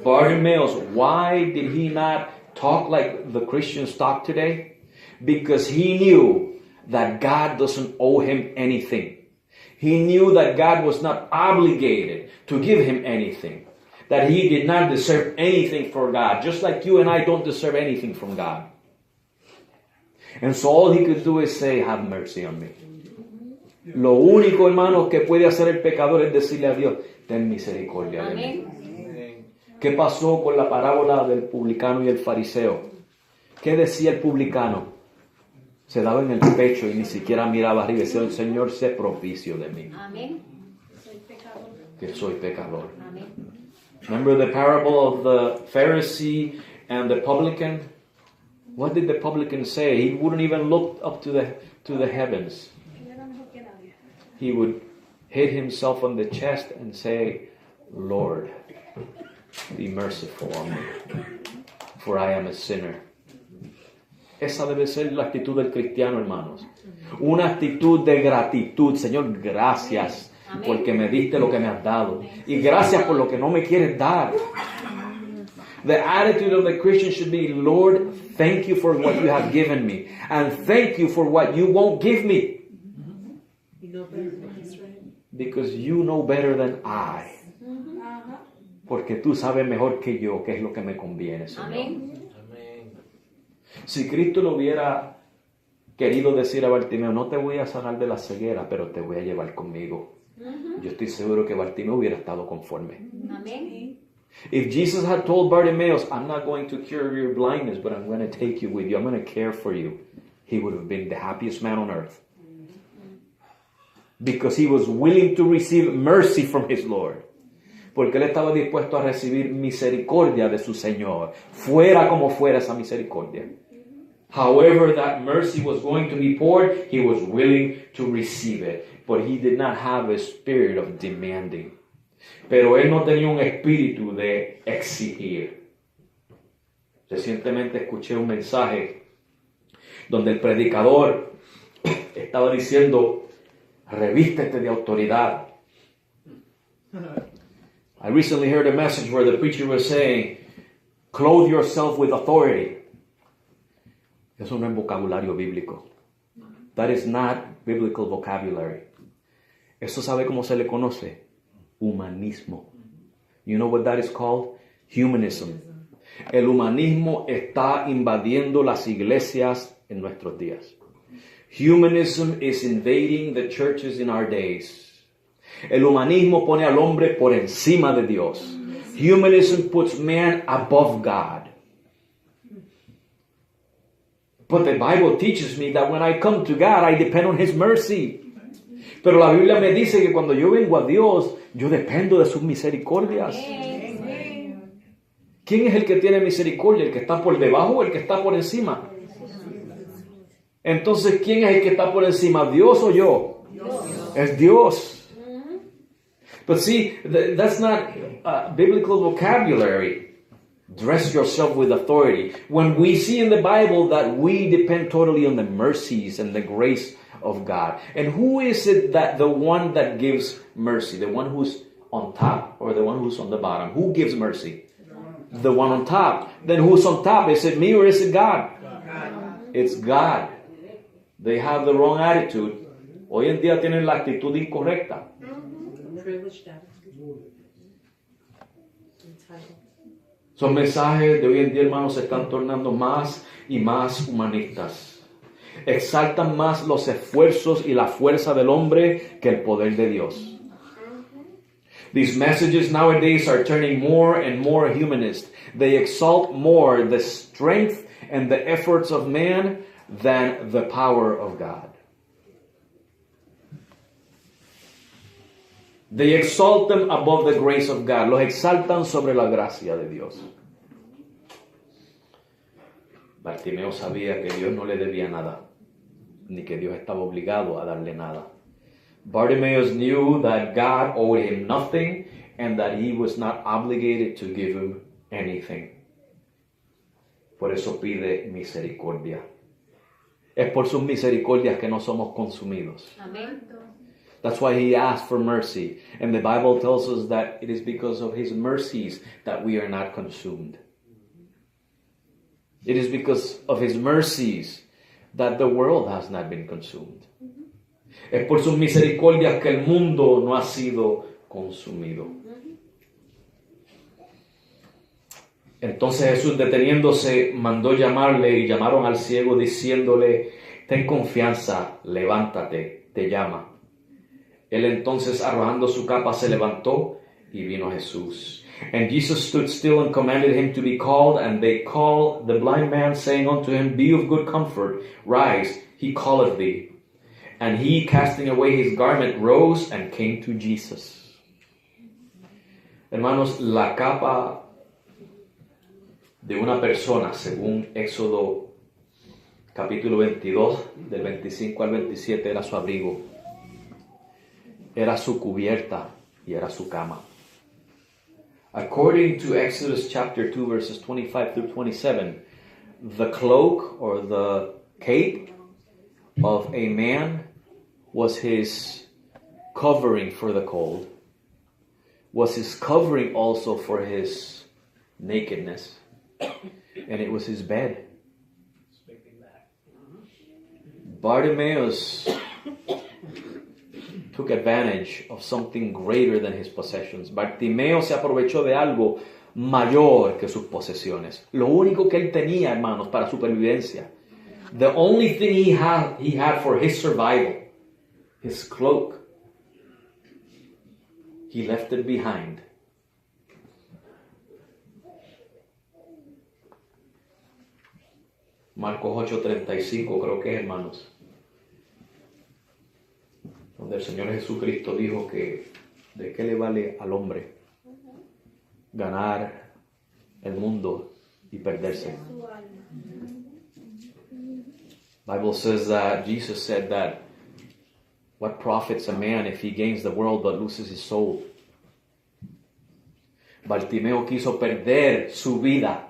Bartimaeus, why did he not talk like the Christians talk today? Because he knew that God doesn't owe him anything. He knew that God was not obligated to give him anything. That he did not deserve anything from God. Just like you and I don't deserve anything from God. And so all he could do is say, have mercy on me. Lo único, hermanos, que puede hacer el pecador es decirle a Dios, ten misericordia de mí. ¿Qué pasó con la parábola del publicano y el fariseo? ¿Qué decía el publicano? Se daba en el pecho y ni siquiera miraba arriba y decía, Señor, sé propicio de mí. Que soy pecador. Remember the parable of the Pharisee and the publican? What did the publican say? He wouldn't even look up to the heavens. He would hit himself on the chest and say, Lord, be merciful on me, for I am a sinner. Esa debe ser la actitud del cristiano, hermanos. Una actitud de gratitud. Señor, gracias porque me diste lo que me has dado. Y gracias por lo que no me quieres dar. The attitude of the Christian should be, Lord, thank you for what you have given me. And thank you for what you won't give me. Because you know better than I. Porque tú sabes mejor que yo qué es lo que me conviene, Señor. Si Cristo le hubiera querido decir a Bartimeo, no te voy a sanar de la ceguera, pero te voy a llevar conmigo. Yo estoy seguro que Bartimeo hubiera estado conforme. If Jesus had told Bartimaeus, I'm not going to cure your blindness, but I'm going to take you with you. I'm going to care for you. He would have been the happiest man on earth. Because he was willing to receive mercy from his Lord. Porque él estaba dispuesto a recibir misericordia de su Señor. Fuera como fuera esa misericordia. However that mercy was going to be poured, he was willing to receive it. But he did not have a spirit of demanding. Pero él no tenía un espíritu de exigir. Recientemente escuché un mensaje donde el predicador estaba diciendo, revístete de autoridad. I recently heard a message where the preacher was saying, clothe yourself with authority. Eso no es vocabulario bíblico. That is not biblical vocabulary. Eso sabe cómo se le conoce? Humanismo. You know what that is called? Humanism. El humanismo está invadiendo las iglesias en nuestros días. Humanism is invading the churches in our days. El humanismo pone al hombre por encima de Dios. Humanism puts man above God. But the Bible teaches me that when I come to God, I depend on His mercy. Pero la Biblia me dice que cuando yo vengo a Dios, yo dependo de sus misericordias. ¿Quién es el que tiene misericordia? ¿El que está por debajo o el que está por encima? Entonces, ¿quién es el que está por encima? ¿Dios o yo? Dios. Es Dios. But see, that's not biblical vocabulary. Dress yourself with authority. When we see in the Bible that we depend totally on the mercies and the grace of God. And who is it that the one that gives mercy? The one who's on top or the one who's on the bottom? Who gives mercy? The one on top. Then who's on top? Is it me or is it God? It's God. They have the wrong attitude. Hoy en día tienen la actitud incorrecta. Son mensajes de hoy en día, hermanos, se están tornando más y más humanistas. Exaltan más los esfuerzos y la fuerza del hombre que el poder de Dios. These messages nowadays are turning more and more humanist. They exalt more the strength and the efforts of man than the power of God. They exalt them above the grace of God. Los exaltan sobre la gracia de Dios. Bartimeo sabía que Dios no le debía nada, ni que Dios estaba obligado a darle nada. Bartimaeus knew that God owed him nothing and that he was not obligated to give him anything. Por eso pide misericordia. Es por sus misericordias que no somos consumidos. Amén. That's why he asked for mercy. And the Bible tells us that it is because of his mercies that we are not consumed. It is because of his mercies that the world has not been consumed. Es por sus misericordias que el mundo no ha sido consumido. Entonces Jesús, deteniéndose, mandó llamarle y llamaron al ciego diciéndole, ten confianza, levántate, te llama. Él entonces, arrojando su capa, se levantó y vino a Jesús. And Jesus stood still and commanded him to be called, and they called the blind man, saying unto him, be of good comfort, rise, he calleth thee. And he, casting away his garment, rose and came to Jesus. Hermanos, la capa de una persona, según Éxodo capítulo 22, del 25 al 27, era su abrigo. Era su cubierta y era su cama. According to Exodus chapter 2 verses 25 through 27, the cloak or the cape of a man was his covering for the cold, was his covering also for his nakedness, and it was his bed. Bartimaeus took advantage of something greater than his possessions. Bartimeo se aprovechó de algo mayor que sus posesiones. Lo único que él tenía, hermanos, para supervivencia. The only thing he had for his survival, his cloak. He left it behind. Marcos 8:35 creo que es, hermanos, donde el Señor Jesucristo dijo que ¿de qué le vale al hombre ganar el mundo y perderse? Bible says that Jesus said that what profits a man if he gains the world but loses his soul? Bartimeo quiso perder su vida.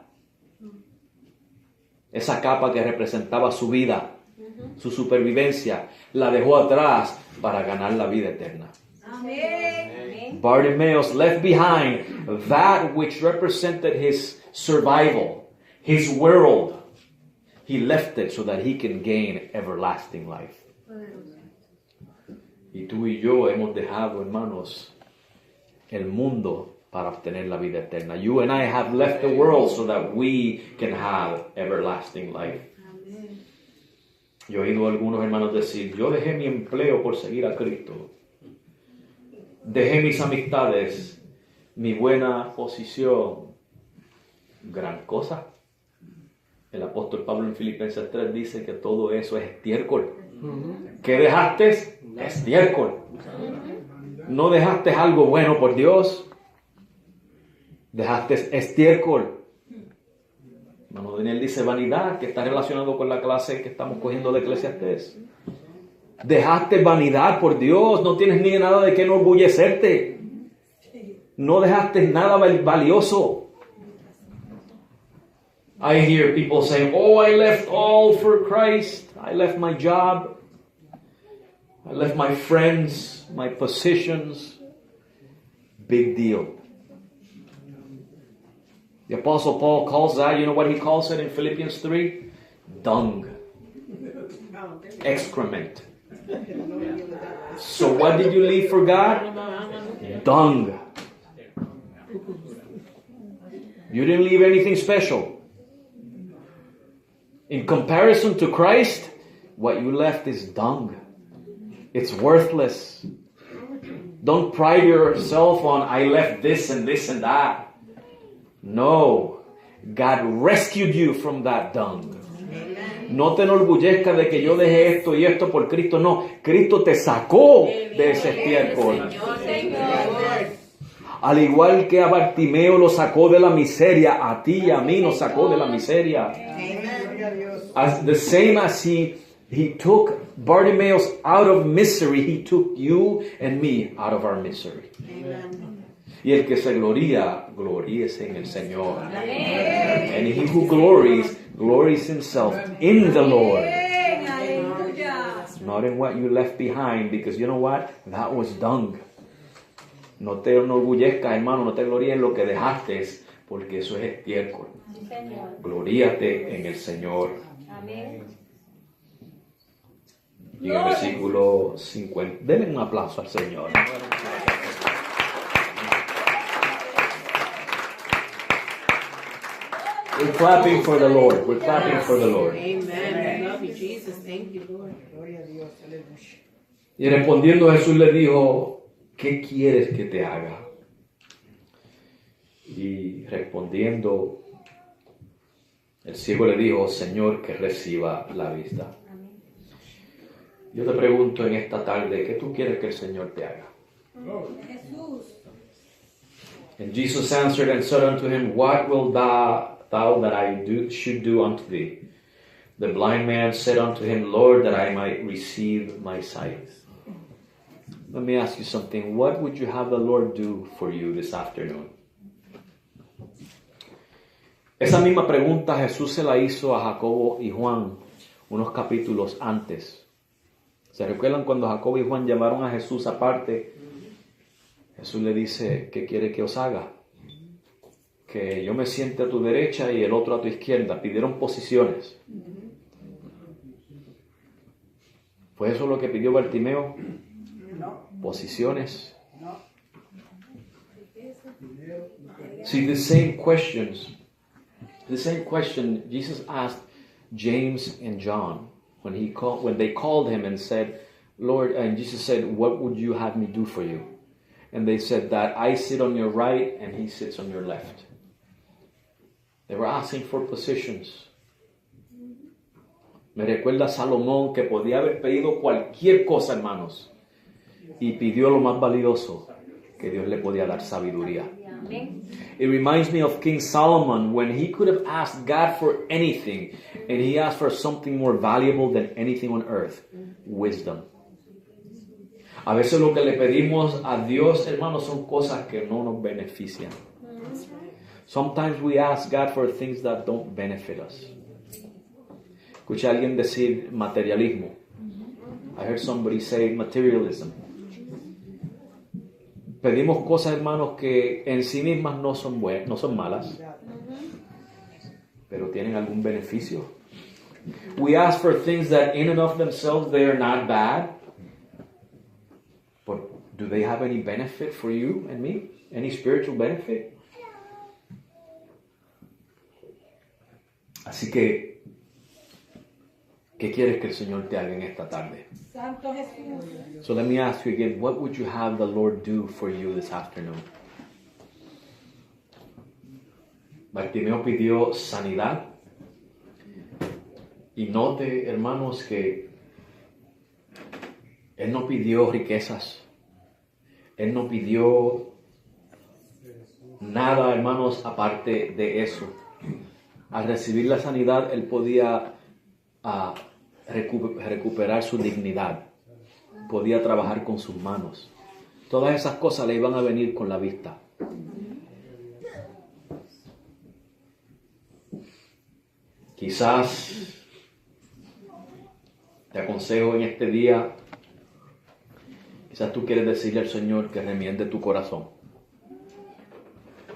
Esa capa que representaba su vida, su supervivencia, la dejó atrás para ganar la vida eterna. Amén. Bartimaeus left behind that which represented his survival, his world. He left it so that he can gain everlasting life. Y tú y yo hemos dejado, hermanos, el mundo para obtener la vida eterna. You and I have left the world so that we can have everlasting life. Yo he oído a algunos hermanos decir, yo dejé mi empleo por seguir a Cristo. Dejé mis amistades, mi buena posición. Gran cosa. El apóstol Pablo en Filipenses 3 dice que todo eso es estiércol. ¿Qué dejaste? Estiércol. No dejaste algo bueno por Dios. Dejaste estiércol. Hermano Daniel dice vanidad, que está relacionado con la clase que estamos cogiendo de Eclesiastés. Dejaste vanidad por Dios, no tienes ni nada de qué enorgullecerte. No dejaste nada valioso. I hear people saying, oh, I left all for Christ. I left my job. I left my friends, my positions. Big deal. The Apostle Paul calls that, you know what he calls it in Philippians 3? Dung. Excrement. So what did you leave for God? Dung. You didn't leave anything special. In comparison to Christ, what you left is dung. It's worthless. Don't pride yourself on, I left this and this and that. No. God rescued you from that dung. No te enorgullezcas de que yo dejé esto y esto por Cristo. No, Cristo te sacó de ese estiércol. Al igual que a Bartimeo lo sacó de la miseria, a ti y a mí nos sacó de la miseria. As the same as he took Bartimaeus out of misery, he took you and me out of our misery. Y el que se gloría, gloríese en el Señor. And he who glories, glories himself in the Lord. Not in what you left behind, because you know what? That was dung. No te enorgullezcas, hermano, no te gloríes en lo que dejaste, porque eso es estiércol. Gloríate en el Señor. Amén. Y en el versículo 50, denle un aplauso al Señor. We're clapping for the Lord. We're clapping for the Lord. Amen. Love you, Jesus. Thank you, Lord. Y respondiendo Jesús le dijo, ¿qué quieres que te haga? Y respondiendo, el ciego le dijo, Señor, que reciba la vista. Yo te pregunto en esta tarde, ¿qué tú quieres que el Señor te haga? And Jesus answered and said unto him, What wilt thou that I should do unto thee? The blind man said unto him, Lord, that I might receive my sight. Let me ask you something. What would you have the Lord do for you this afternoon? Esa misma pregunta Jesús se la hizo a Jacobo y Juan unos capítulos antes. ¿Se recuerdan cuando Jacobo y Juan llamaron a Jesús aparte? Jesús le dice, ¿qué quiere que os haga? Que yo me siente a tu derecha y el otro a tu izquierda. Pidieron posiciones. ¿Fue eso lo que pidió Bartimeo? Posiciones. See, the same question Jesus asked James and John when they called him and said, Lord, and Jesus said, what would you have me do for you? And they said that I sit on your right and he sits on your left. They were asking for positions. Me recuerda a Salomón que podía haber pedido cualquier cosa, hermanos, y pidió lo más valioso, que Dios le podía dar sabiduría. It reminds me of King Solomon when he could have asked God for anything and he asked for something more valuable than anything on earth, wisdom. A veces lo que le pedimos a Dios, hermanos, son cosas que no nos benefician. Sometimes we ask God for things that don't benefit us. Escuché a alguien decir materialismo. I heard somebody say materialism. pedimos cosas, hermanos, que en sí mismas no son buenas, no son malas, pero tienen algún beneficio. We ask for things that in and of themselves they are not bad, but do they have any benefit for you and me? Any spiritual benefit? Así que, ¿qué quieres que el Señor te haga en esta tarde? Santo Jesús. So let me ask you again, what would you have the Lord do for you this afternoon? Bartimeo pidió sanidad. Y note, hermanos, que él no pidió riquezas. Él no pidió nada, hermanos, aparte de eso. Al recibir la sanidad, él podía recuperar su dignidad. Podía trabajar con sus manos. Todas esas cosas le iban a venir con la vista. Quizás te aconsejo en este día, quizás tú quieres decirle al Señor que remiende tu corazón.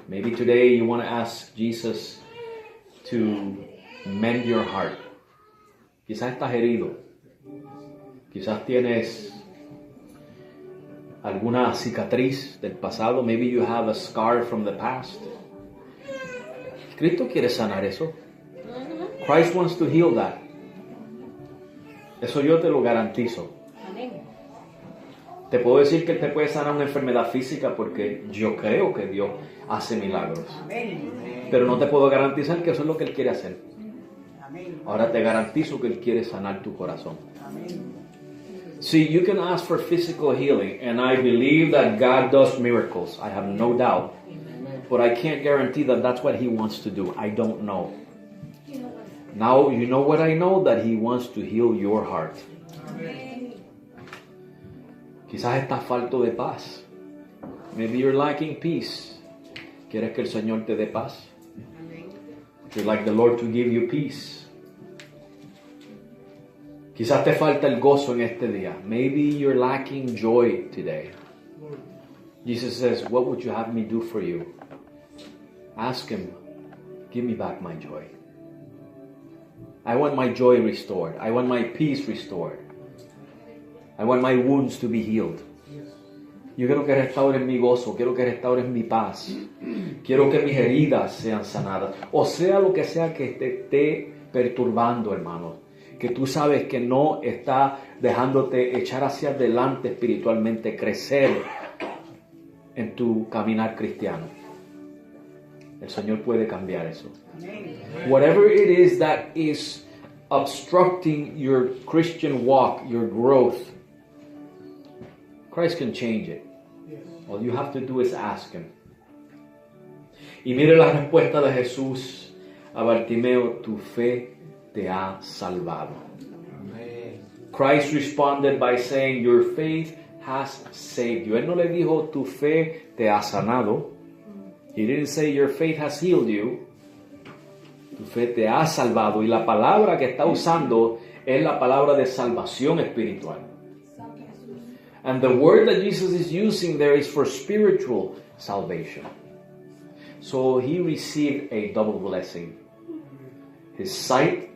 Maybe today you want to ask Jesus to mend your heart. Quizás estás herido. Quizás tienes alguna cicatriz del pasado. Maybe you have a scar from the past. Cristo quiere sanar eso. Christ wants to heal that. Eso yo te lo garantizo. Amén. Te puedo decir que Él te puede sanar una enfermedad física porque yo creo que Dios hace milagros. Pero no te puedo garantizar que eso es lo que Él quiere hacer. Ahora te garantizo que Él quiere sanar tu corazón. See, you can ask for physical healing, and I believe that God does miracles. I have no doubt. But I can't guarantee that that's what He wants to do. I don't know. Now, you know what I know? That He wants to heal your heart. Quizás estás falto de paz. Maybe you're lacking peace. ¿Quieres que el Señor te dé paz? You'd like the Lord to give you peace. Quizás te falta el gozo en este día. Maybe you're lacking joy today. Jesus says, what would you have me do for you? Ask Him, give me back my joy. I want my joy restored. I want my peace restored. I want my wounds to be healed. Yo quiero que restaures mi gozo. Quiero que restaures mi paz. Quiero que mis heridas sean sanadas. O sea, lo que sea que te esté perturbando, hermano. Que tú sabes que no está dejándote echar hacia adelante espiritualmente, crecer en tu caminar cristiano. El Señor puede cambiar eso. Whatever it is that is obstructing your Christian walk, your growth, Christ can change it. All you have to do is ask Him. Y mire la respuesta de Jesús a Bartimeo: tu fe te ha salvado. Christ responded by saying, your faith has saved you. Él no le dijo, tu fe te ha sanado. He didn't say, your faith has healed you. Tu fe te ha salvado. Y la palabra que está usando es la palabra de salvación espiritual. And the word that Jesus is using there is for spiritual salvation. So he received a double blessing. His sight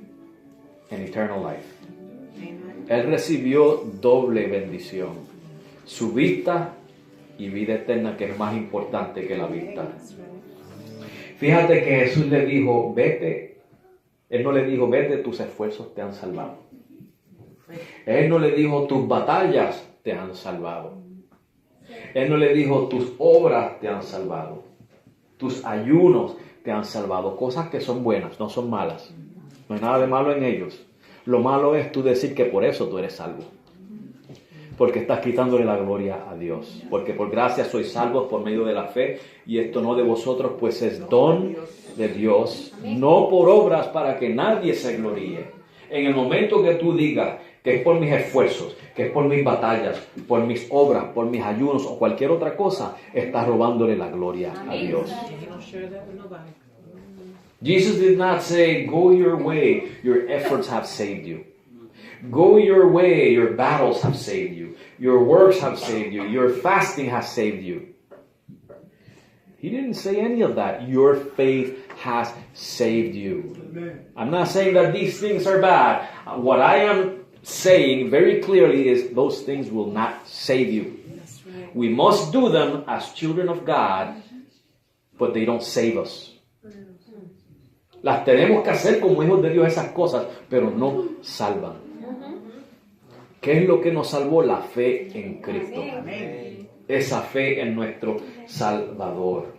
and eternal life. Él recibió doble bendición. Su vista y vida eterna, que es más importante que la vista. Fíjate que Jesús le dijo, vete. Él no le dijo, vete, tus esfuerzos te han salvado. Él no le dijo, tus batallas te han salvado. Él no le dijo, tus obras te han salvado. Tus ayunos te han salvado. Cosas que son buenas, no son malas. No hay nada de malo en ellos. Lo malo es tú decir que por eso tú eres salvo. Porque estás quitándole la gloria a Dios. Porque por gracia sois salvos por medio de la fe. Y esto no de vosotros, pues es don de Dios. No por obras para que nadie se gloríe. En el momento que tú digas que es por mis esfuerzos, que es por mis batallas, por mis obras, por mis ayunos o cualquier otra cosa, estás robándole la gloria a Dios. Jesus did not say, go your way, your efforts have saved you. Go your way, your battles have saved you. Your works have saved you. Your fasting has saved you. He didn't say any of that. Your faith has saved you. I'm not saying that these things are bad. What I am saying very clearly is those things will not save you. That's right. We must do them as children of God, but they don't save us. Las tenemos que hacer como hijos de Dios esas cosas, pero no salvan. ¿Qué es lo que nos salvó? La fe en Cristo. Esa fe en nuestro Salvador.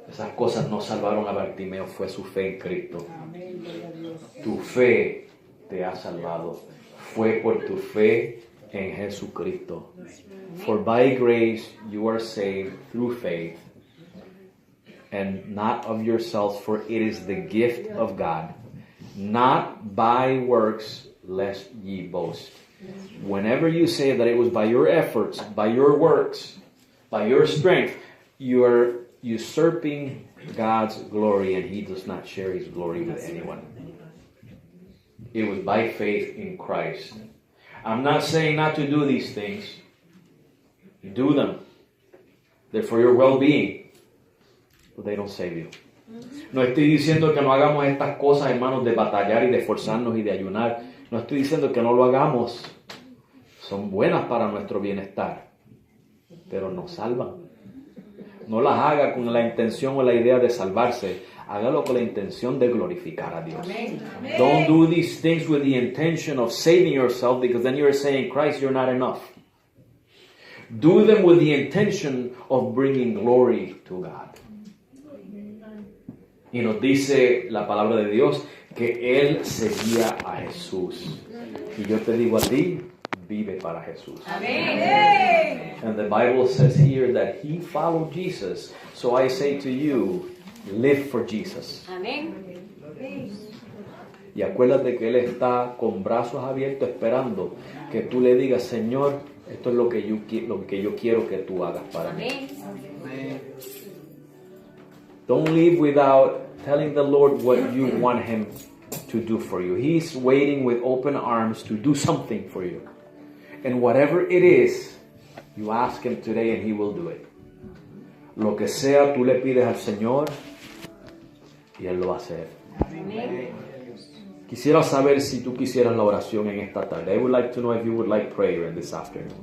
Esas cosas no salvaron a Bartimeo, fue su fe en Cristo. Tu fe te ha salvado. Fue por tu fe en Jesucristo. For by grace you are saved through faith, and not of yourselves, for it is the gift of God, not by works, lest ye boast. Whenever you say that it was by your efforts, by your works, by your strength, you are usurping God's glory, and He does not share His glory with anyone. It was by faith in Christ. I'm not saying not to do these things. Do them. They're for your well-being. But they don't save you. No estoy diciendo que no hagamos estas cosas, hermanos, de batallar y de esforzarnos y de ayunar. No estoy diciendo que no lo hagamos. Son buenas para nuestro bienestar, pero nos salvan. No las haga con la intención o la idea de salvarse. Hágalo con la intención de glorificar a Dios. Don't do these things with the intention of saving yourself, because then you're saying, Christ, you're not enough. Do them with the intention of bringing glory to God. Y nos dice la palabra de Dios que Él seguía a Jesús. Y yo te digo a ti, vive para Jesús. Amén. And the Bible says here that He followed Jesus. So I say to you, live for Jesus. Amén. Y acuérdate que Él está con brazos abiertos esperando que tú le digas, Señor, esto es lo que yo quiero que tú hagas para mí. Amén. Don't leave without telling the Lord what you want Him to do for you. He's waiting with open arms to do something for you. And whatever it is, you ask Him today and He will do it. Lo que sea, tú le pides al Señor y Él lo va a hacer. Amén. Quisiera saber si tú quisieras la oración en esta tarde. I would like to know if you would like prayer in this afternoon.